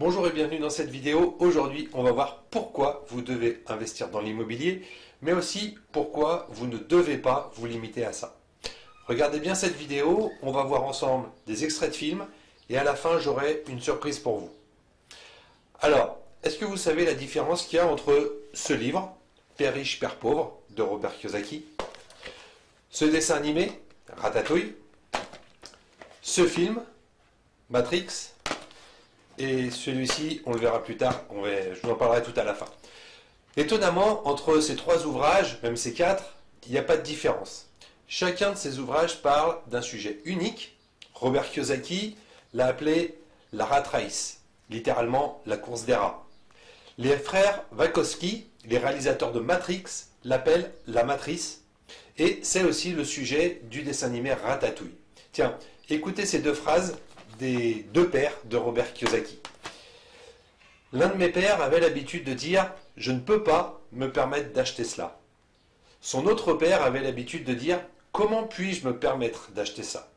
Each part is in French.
Bonjour et bienvenue dans cette vidéo. Aujourd'hui, on va voir pourquoi vous devez investir dans l'immobilier, mais aussi pourquoi vous ne devez pas vous limiter à ça. Regardez bien cette vidéo, on va voir ensemble des extraits de films et à la fin, j'aurai une surprise pour vous. Alors, est-ce que vous savez la différence qu'il y a entre ce livre, Père riche, Père pauvre, de Robert Kiyosaki, ce dessin animé, Ratatouille, ce film, Matrix, et celui-ci, on le verra plus tard, je vous en parlerai tout à la fin. Étonnamment, entre ces trois ouvrages, même ces quatre, il n'y a pas de différence. Chacun de ces ouvrages parle d'un sujet unique. Robert Kiyosaki l'a appelé la rat race, littéralement la course des rats. Les frères Wachowski, les réalisateurs de Matrix, l'appellent la matrice, et c'est aussi le sujet du dessin animé Ratatouille. Tiens, écoutez ces deux phrases des deux pères de Robert Kiyosaki. L'un de mes pères avait l'habitude de dire « Je ne peux pas me permettre d'acheter cela ». Son autre père avait l'habitude de dire « Comment puis-je me permettre d'acheter ça ?»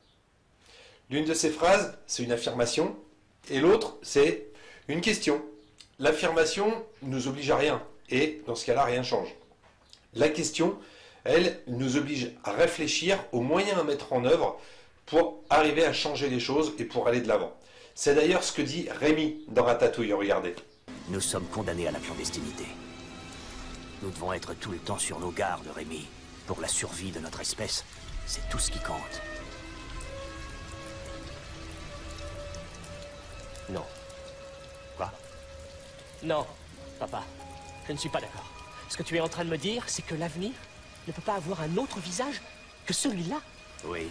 L'une de ces phrases, c'est une affirmation, et l'autre, c'est une question. L'affirmation nous oblige à rien, et dans ce cas-là, rien ne change. La question, elle, nous oblige à réfléchir aux moyens à mettre en œuvre pour arriver à changer les choses et pour aller de l'avant. C'est d'ailleurs ce que dit Rémi dans Ratatouille, regardez. Nous sommes condamnés à la clandestinité. Nous devons être tout le temps sur nos gardes, Rémi. Pour la survie de notre espèce, c'est tout ce qui compte. Non. Quoi? Non, papa. Je ne suis pas d'accord. Ce que tu es en train de me dire, c'est que l'avenir ne peut pas avoir un autre visage que celui-là. Oui,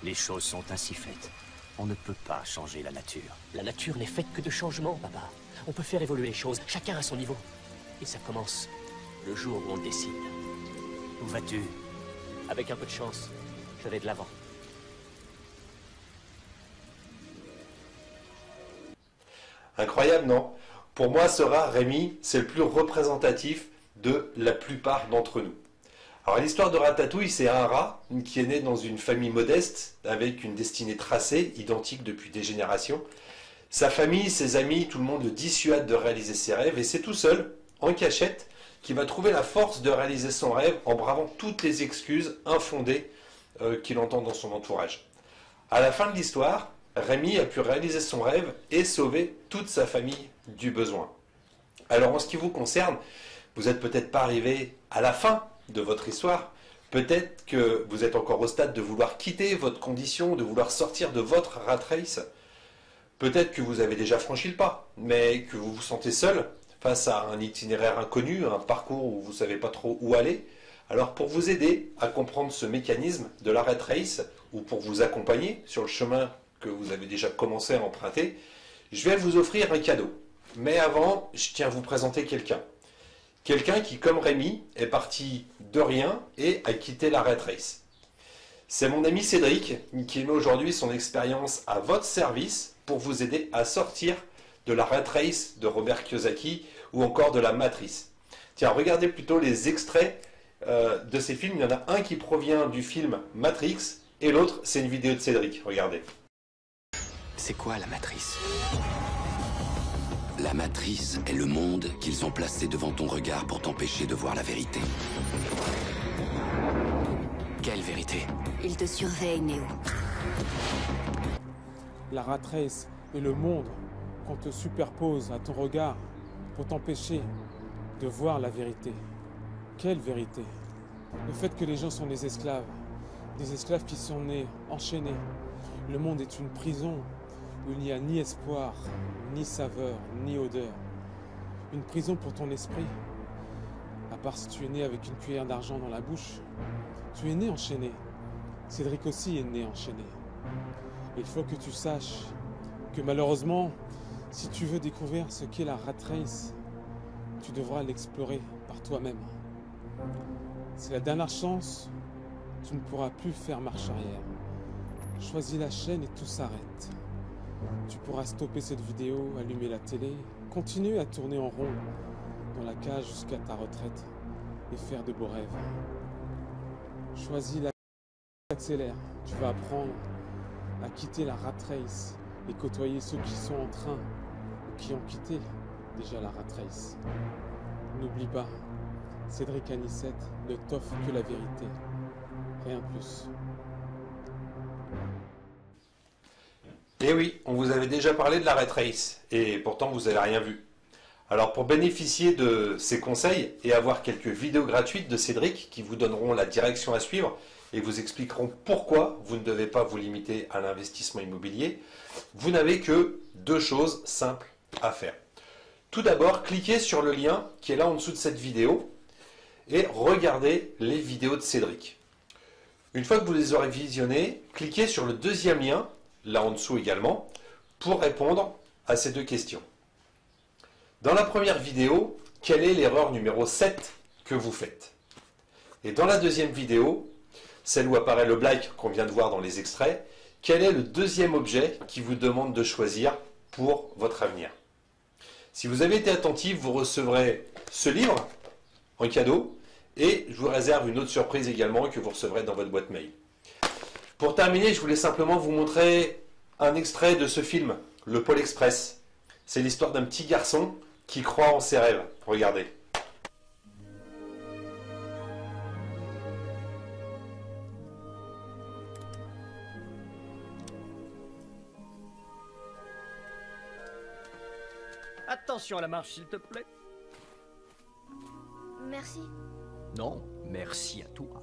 les choses sont ainsi faites. On ne peut pas changer la nature. La nature n'est faite que de changements, papa. On peut faire évoluer les choses, chacun à son niveau. Et ça commence le jour où on décide. Où vas-tu? Avec un peu de chance, je vais de l'avant. Incroyable, non? Pour moi, ce rat, Rémi, c'est le plus représentatif de la plupart d'entre nous. Alors l'histoire de Ratatouille, c'est un rat qui est né dans une famille modeste, avec une destinée tracée, identique depuis des générations. Sa famille, ses amis, tout le monde le dissuade de réaliser ses rêves, et c'est tout seul, en cachette, qu'il va trouver la force de réaliser son rêve en bravant toutes les excuses infondées qu'il entend dans son entourage. À la fin de l'histoire, Rémi a pu réaliser son rêve et sauver toute sa famille du besoin. Alors en ce qui vous concerne, vous n'êtes peut-être pas arrivé à la fin de votre histoire, peut-être que vous êtes encore au stade de vouloir quitter votre condition, de vouloir sortir de votre rat race. Peut-être que vous avez déjà franchi le pas, mais que vous vous sentez seul face à un itinéraire inconnu, un parcours où vous ne savez pas trop où aller. Alors pour vous aider à comprendre ce mécanisme de la rat race, ou pour vous accompagner sur le chemin que vous avez déjà commencé à emprunter, je vais vous offrir un cadeau. Mais avant, je tiens à vous présenter quelqu'un. Quelqu'un qui, comme Rémi, est parti de rien et a quitté la rat race. C'est mon ami Cédric qui met aujourd'hui son expérience à votre service pour vous aider à sortir de la rat race de Robert Kiyosaki ou encore de la matrice. Tiens, regardez plutôt les extraits de ces films. Il y en a un qui provient du film Matrix et l'autre, c'est une vidéo de Cédric. Regardez. C'est quoi la matrice? La matrice est le monde qu'ils ont placé devant ton regard pour t'empêcher de voir la vérité. Quelle vérité? Il te surveille, Néo. La rat race est le monde qu'on te superpose à ton regard pour t'empêcher de voir la vérité. Quelle vérité? Le fait que les gens sont des esclaves qui sont nés, enchaînés. Le monde est une prison où il n'y a ni espoir, ni saveur, ni odeur. Une prison pour ton esprit. À part si tu es né avec une cuillère d'argent dans la bouche, tu es né enchaîné. Cédric aussi est né enchaîné. Il faut que tu saches que malheureusement, si tu veux découvrir ce qu'est la rat race, tu devras l'explorer par toi-même. C'est la dernière chance, tu ne pourras plus faire marche arrière. Choisis la chaîne et tout s'arrête. Tu pourras stopper cette vidéo, allumer la télé, continuer à tourner en rond dans la cage jusqu'à ta retraite et faire de beaux rêves. Choisis la accélère. Tu vas apprendre à quitter la rat race et côtoyer ceux qui sont en train qui ont quitté déjà la Rat Race. N'oublie pas, Cédric Anissette ne t'offre que la vérité, rien de plus. Et oui, on vous avait déjà parlé de la Rat Race, et pourtant vous n'avez rien vu. Alors pour bénéficier de ces conseils et avoir quelques vidéos gratuites de Cédric qui vous donneront la direction à suivre et vous expliqueront pourquoi vous ne devez pas vous limiter à l'investissement immobilier, vous n'avez que deux choses simples à faire. Tout d'abord, cliquez sur le lien qui est là en dessous de cette vidéo et regardez les vidéos de Cédric. Une fois que vous les aurez visionnées, cliquez sur le deuxième lien, là en dessous également, pour répondre à ces deux questions. Dans la première vidéo, quelle est l'erreur numéro 7 que vous faites? Et dans la deuxième vidéo, celle où apparaît le black qu'on vient de voir dans les extraits, quel est le deuxième objet qui vous demande de choisir pour votre avenir? Si vous avez été attentif, vous recevrez ce livre en cadeau et je vous réserve une autre surprise également que vous recevrez dans votre boîte mail. Pour terminer, je voulais simplement vous montrer un extrait de ce film, Le Pôle Express. C'est l'histoire d'un petit garçon qui croit en ses rêves. Regardez. Attention à la marche, s'il te plaît. Merci. Non, merci à toi.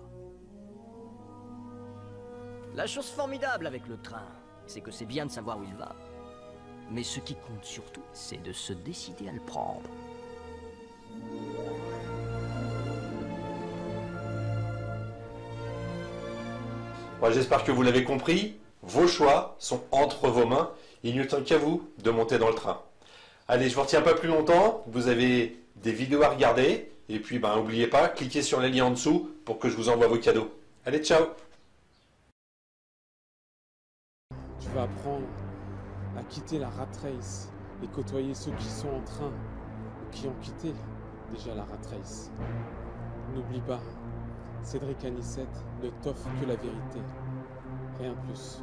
La chose formidable avec le train, c'est que c'est bien de savoir où il va. Mais ce qui compte surtout, c'est de se décider à le prendre. Bon, j'espère que vous l'avez compris. Vos choix sont entre vos mains. Il ne tient qu'à vous de monter dans le train. Allez, je ne vous retiens pas plus longtemps. Vous avez des vidéos à regarder. Et puis, n'oubliez pas, cliquez sur les liens en dessous pour que je vous envoie vos cadeaux. Allez, ciao! Tu vas apprendre à quitter la Rat Race et côtoyer ceux qui sont en train ou qui ont quitté déjà la Rat Race. N'oublie pas, Cédric Anissette ne t'offre que la vérité, rien de plus.